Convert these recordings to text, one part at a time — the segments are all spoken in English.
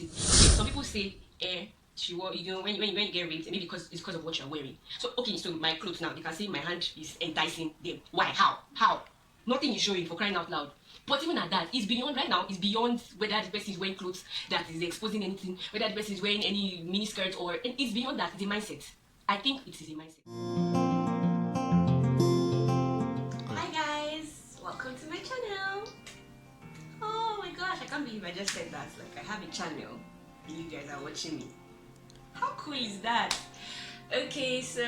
it. Some people say, she wore, when you get raped, maybe because it's because of what you're wearing. So okay, so my clothes now, you can see my hand is enticing them. Why? How? Nothing is showing, for crying out loud. But even at that, it's beyond right now. It's beyond whether the person is wearing clothes that is exposing anything, whether the person is wearing any mini skirt or it's beyond that. It's a mindset. I think it is a mindset. Hi guys, welcome to my channel. Oh my gosh, I can't believe I just said that. Like I have a channel. You guys are watching me. How cool is that? Okay, so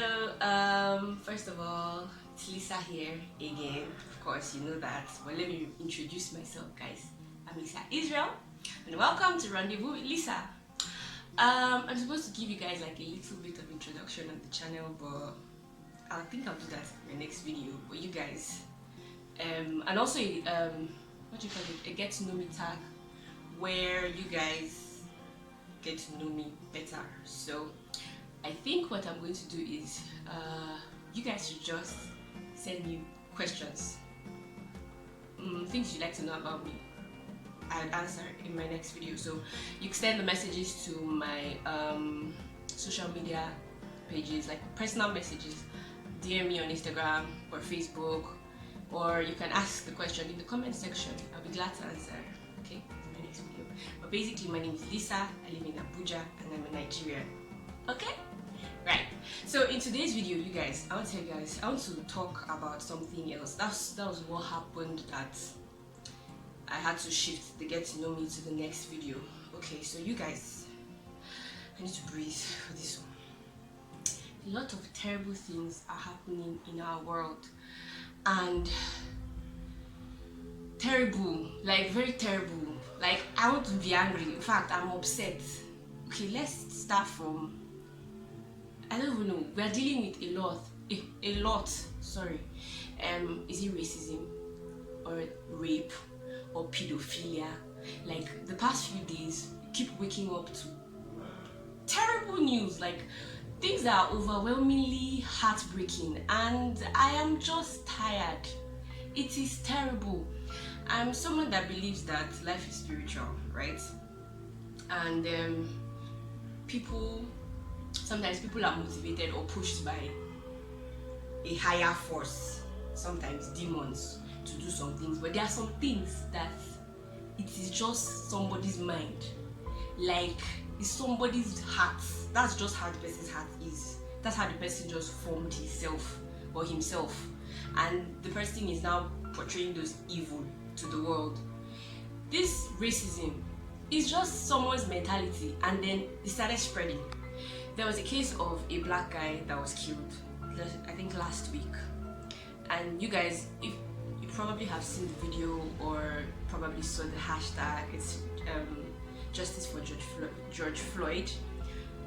first of all, it's Lisa here again. Of course, you know that. But let me introduce myself, guys. I'm Lisa Israel, and welcome to Rendezvous with Lisa. I'm supposed to give you guys like a little bit of introduction on the channel, but I think I'll do that in my next video. But you guys, and also what do you call it? A get to know me tag, where you guys get to know me better. So I think what I'm going to do is you guys should just send me questions, things you'd like to know about me. I'll answer in my next video. So you can send the messages to my social media pages, like personal messages, DM me on Instagram or Facebook, or you can ask the question in the comment section. I'll be glad to answer. Okay, in my next video. But basically, my name is Lisa. I live in Abuja and I'm a Nigerian. Okay? Right. So in today's video, you guys, I want to tell you guys, I want to talk about something else. That was what happened that I had to shift the get to know me to the next video. Okay, so you guys, I need to breathe for this one. A lot of terrible things are happening in our world, and terrible, like very terrible. Like I want to be angry. In fact, I'm upset. Okay, let's start from, I don't even know. We are dealing with a lot. Sorry. Is it racism or rape or pedophilia? Like the past few days, you keep waking up to terrible news, like things that are overwhelmingly heartbreaking, and I am just tired. It is terrible. I'm someone that believes that life is spiritual, right? And sometimes people are motivated or pushed by a higher force, sometimes demons, to do some things. But there are some things that it is just somebody's mind, like it's somebody's heart. That's just how the person's heart is. That's how the person just formed himself or himself, and the person is now portraying those evil to the world. This racism is just someone's mentality, and then it started spreading. There was a case of a black guy that was killed, I think last week, and you guys, if you probably have seen the video or probably saw the hashtag, it's justice for George Floyd,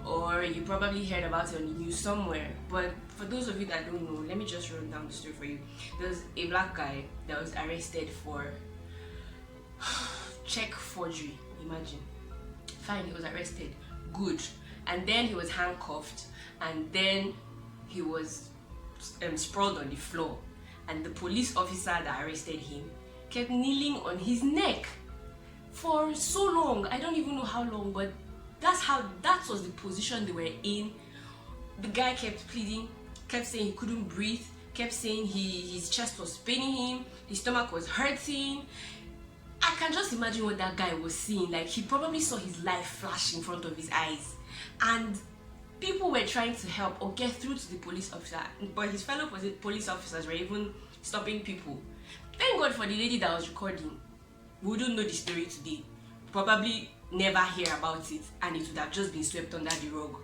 or you probably heard about it on the news somewhere. But for those of you that don't know, let me just run down the story for you. There's a black guy that was arrested for check forgery. Imagine. Fine, he was arrested. Good. And then he was handcuffed, and then he was sprawled on the floor, and the police officer that arrested him kept kneeling on his neck for so long. I don't even know how long, but that was the position they were in. The guy kept pleading, kept saying he couldn't breathe, kept saying his chest was paining him, his stomach was hurting. I can just imagine what that guy was seeing. Like, he probably saw his life flash in front of his eyes, and people were trying to help or get through to the police officer, but his fellow police officers were even stopping people. Thank God for the lady that was recording. We wouldn't know the story today, probably never hear about it, and it would have just been swept under the rug.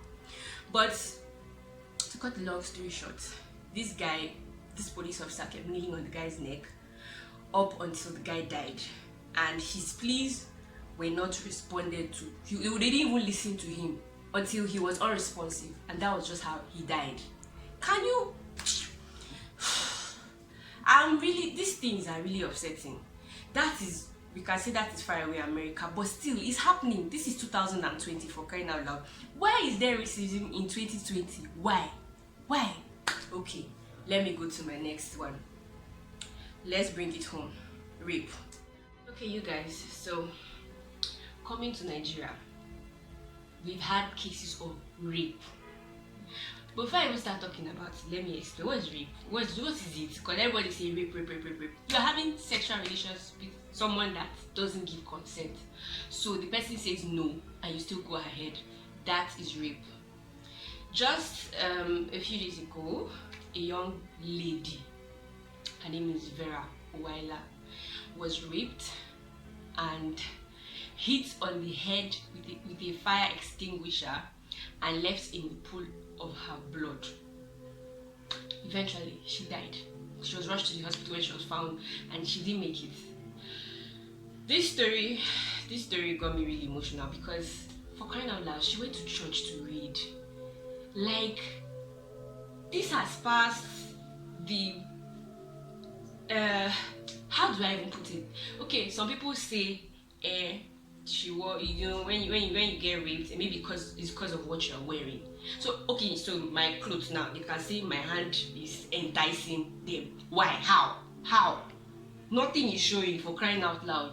But to cut the long story short, this police officer kept kneeling on the guy's neck up until the guy died, and his pleas were not responded to. They didn't even listen to him until he was unresponsive, and that was just how he died. Can you? These things are really upsetting. We can say that is far away America, but still, it's happening. This is 2020, for crying out loud. Why is there racism in 2020? Why? Okay, let me go to my next one. Let's bring it home. Rape. Okay, you guys, so coming to Nigeria, we've had cases of rape. Before I even start talking about it, let me explain. What is rape? What is it? Because everybody say rape. You're having sexual relations with someone that doesn't give consent. So the person says no and you still go ahead. That is rape. Just a few days ago, a young lady, her name is Vera Owaila, was raped and hit on the head with a fire extinguisher and left in the pool of her blood. Eventually, she died. She was rushed to the hospital when she was found, and she didn't make it. This story got me really emotional because, for crying out loud, she went to church to read. Like, this has passed the how do I even put it? Okay, some people say she wore, when you get raped, maybe it's because of what you're wearing. So okay, so my clothes now, you can see my hand is enticing them. Why? How? Nothing is showing, for crying out loud.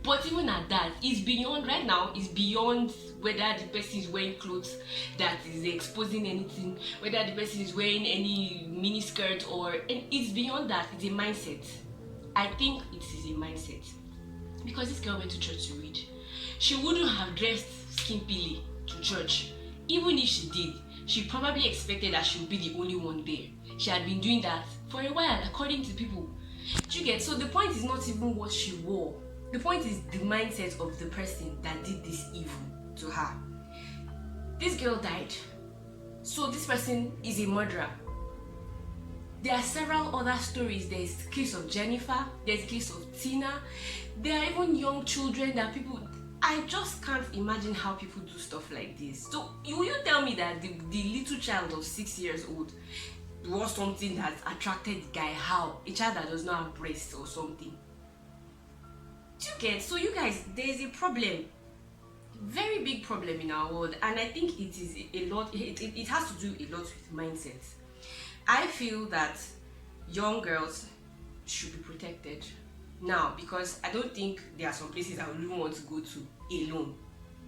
But even at that, it's beyond right now. It's beyond whether the person is wearing clothes that is exposing anything, whether the person is wearing any mini skirt and it's beyond that. It's a mindset. I think it is a mindset because this girl went to church to read. She wouldn't have dressed skimpily to church. Even if she did, she probably expected that she would be the only one there. She had been doing that for a while, according to people. Do you get? So the point is not even what she wore. The point is the mindset of the person that did this evil to her. This girl died. So this person is a murderer. There are several other stories. There's the case of Jennifer. There's the case of Tina. There are even young children that people... I just can't imagine how people do stuff like this. So will you tell me that the little child of 6 years old was something that attracted the guy? How? A child that does not have breasts or something. Do you get? So you guys, there's a problem. Very big problem in our world. And I think it is a lot. It has to do a lot with mindset. I feel that young girls should be protected now, because I don't think there are some places I would even want to go to alone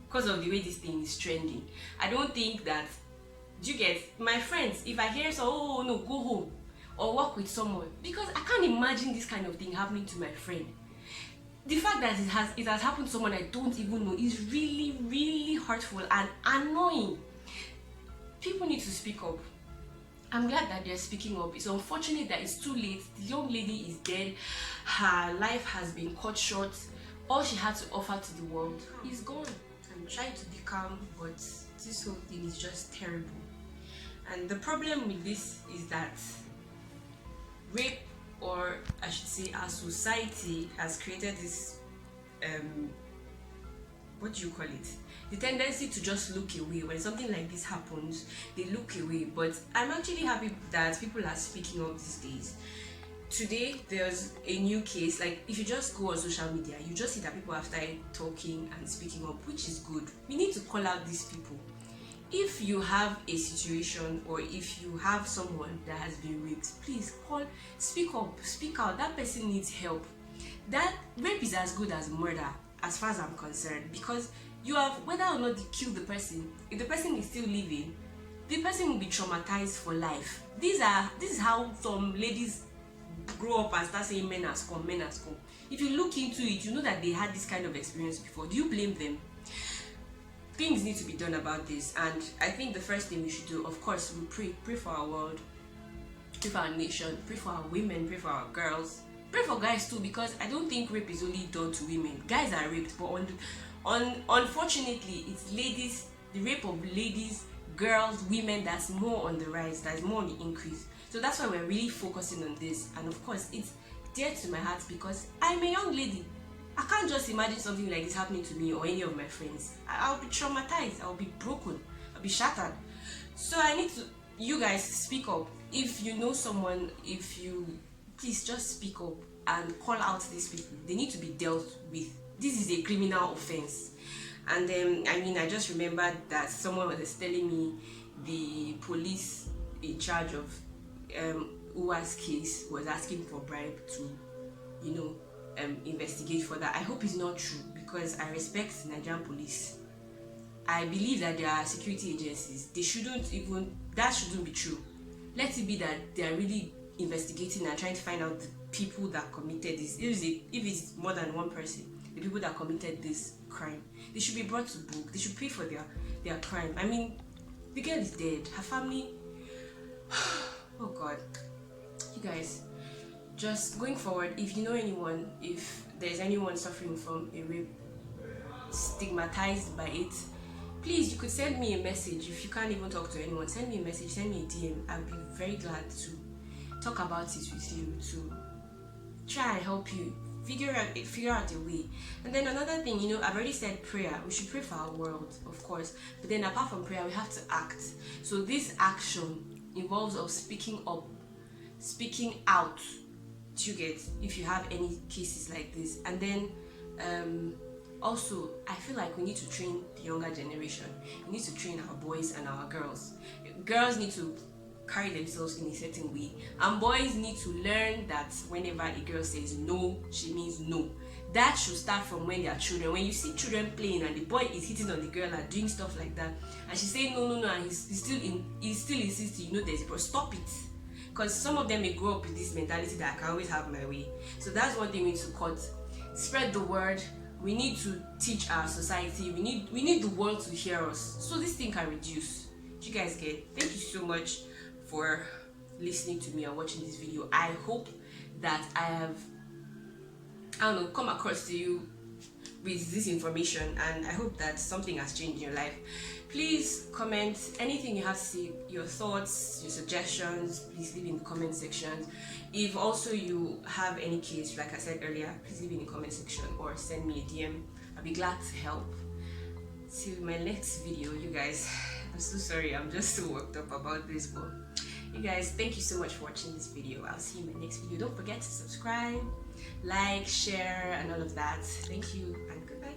because of the way this thing is trending. I don't think that, do you get? My friends, if I hear so, oh no, go home or work with someone, because I can't imagine this kind of thing happening to my friend. The fact that it has happened to someone I don't even know is really, really hurtful and annoying. People need to speak up. I'm glad that they're speaking up. It's unfortunate that it's too late. The young lady is dead. Her life has been cut short. All she had to offer to the world is gone. I'm trying to be calm, but this whole thing is just terrible. And the problem with this is that rape, or I should say our society, has created this what do you call it? The tendency to just look away. When something like this happens, they look away. But I'm actually happy that people are speaking up these days. Today, there's a new case. Like, if you just go on social media, you just see that people have started talking and speaking up, which is good. We need to call out these people. If you have a situation, or if you have someone that has been raped, please speak up, speak out. That person needs help. That rape is as good as murder, as far as I'm concerned, because you have, whether or not you kill the person, if the person is still living, the person will be traumatized for life. This is how some ladies grow up and start saying men has come. If you look into it, you know that they had this kind of experience before. Do you blame them? Things need to be done about this, and I think the first thing we should do, of course, we pray for our world, pray for our nation, pray for our women, pray for our girls, pray for guys too, because I don't think rape is only done to women. Guys are raped, but unfortunately, it's ladies, the rape of ladies, girls, women, that's more on the rise, that's more on the increase. So that's why we're really focusing on this. And of course, it's dear to my heart because I'm a young lady. I can't just imagine something like this happening to me or any of my friends. I'll be traumatized, I'll be broken, I'll be shattered. So I need you guys speak up. If you know someone, please just speak up and call out these people. They need to be dealt with. This is a criminal offense. And I just remembered that someone was telling me the police in charge of Uwa's case was asking for bribe to, investigate further. I hope it's not true, because I respect Nigerian police. I believe that there are security agencies. They shouldn't even, that shouldn't be true. Let it be that they are really investigating and trying to find out the people that committed this. If it's more than one person, the people that committed this crime, they should be brought to book. They should pay for their crime. I mean, the girl is dead. Her family, oh God. You guys, just going forward, if you know anyone, if there's anyone suffering from a rape, stigmatized by it, please, you could send me a message. If you can't even talk to anyone, send me a message, send me a DM. I'll be very glad to talk about it with you, to try and help you figure out a way. And then another thing, you know, I've already said prayer. We should pray for our world, of course, but then apart from prayer, we have to act. So this action involves us speaking up, speaking out, you get, if you have any cases like this. And then also, I feel like we need to train the younger generation. We need to train our boys and our girls. Girls need to carry themselves in a certain way, and boys need to learn that whenever a girl says no, she means no. That should start from when they are children. When you see children playing and the boy is hitting on the girl and doing stuff like that, and she's saying no, and he's still insisting, you know, there's a problem. Stop it. Because some of them may grow up with this mentality that I can always have my way. So that's one thing we need to cut. Spread the word. We need to teach our society. We need the world to hear us, so this thing can reduce. Do you guys get? Thank you so much for listening to me and watching this video. I hope that I have, I don't know, come across to you with this information, and I hope that something has changed in your life. Please comment anything you have to say, your thoughts, your suggestions. Please leave in the comment section. If also you have any case, like I said earlier, please leave in the comment section or send me a DM. I'll be glad to help. Till my next video, you guys. I'm so sorry, I'm just so worked up about this, but you guys, thank you so much for watching this video. I'll see you in my next video. Don't forget to subscribe, like, share, and all of that. Thank you, and goodbye.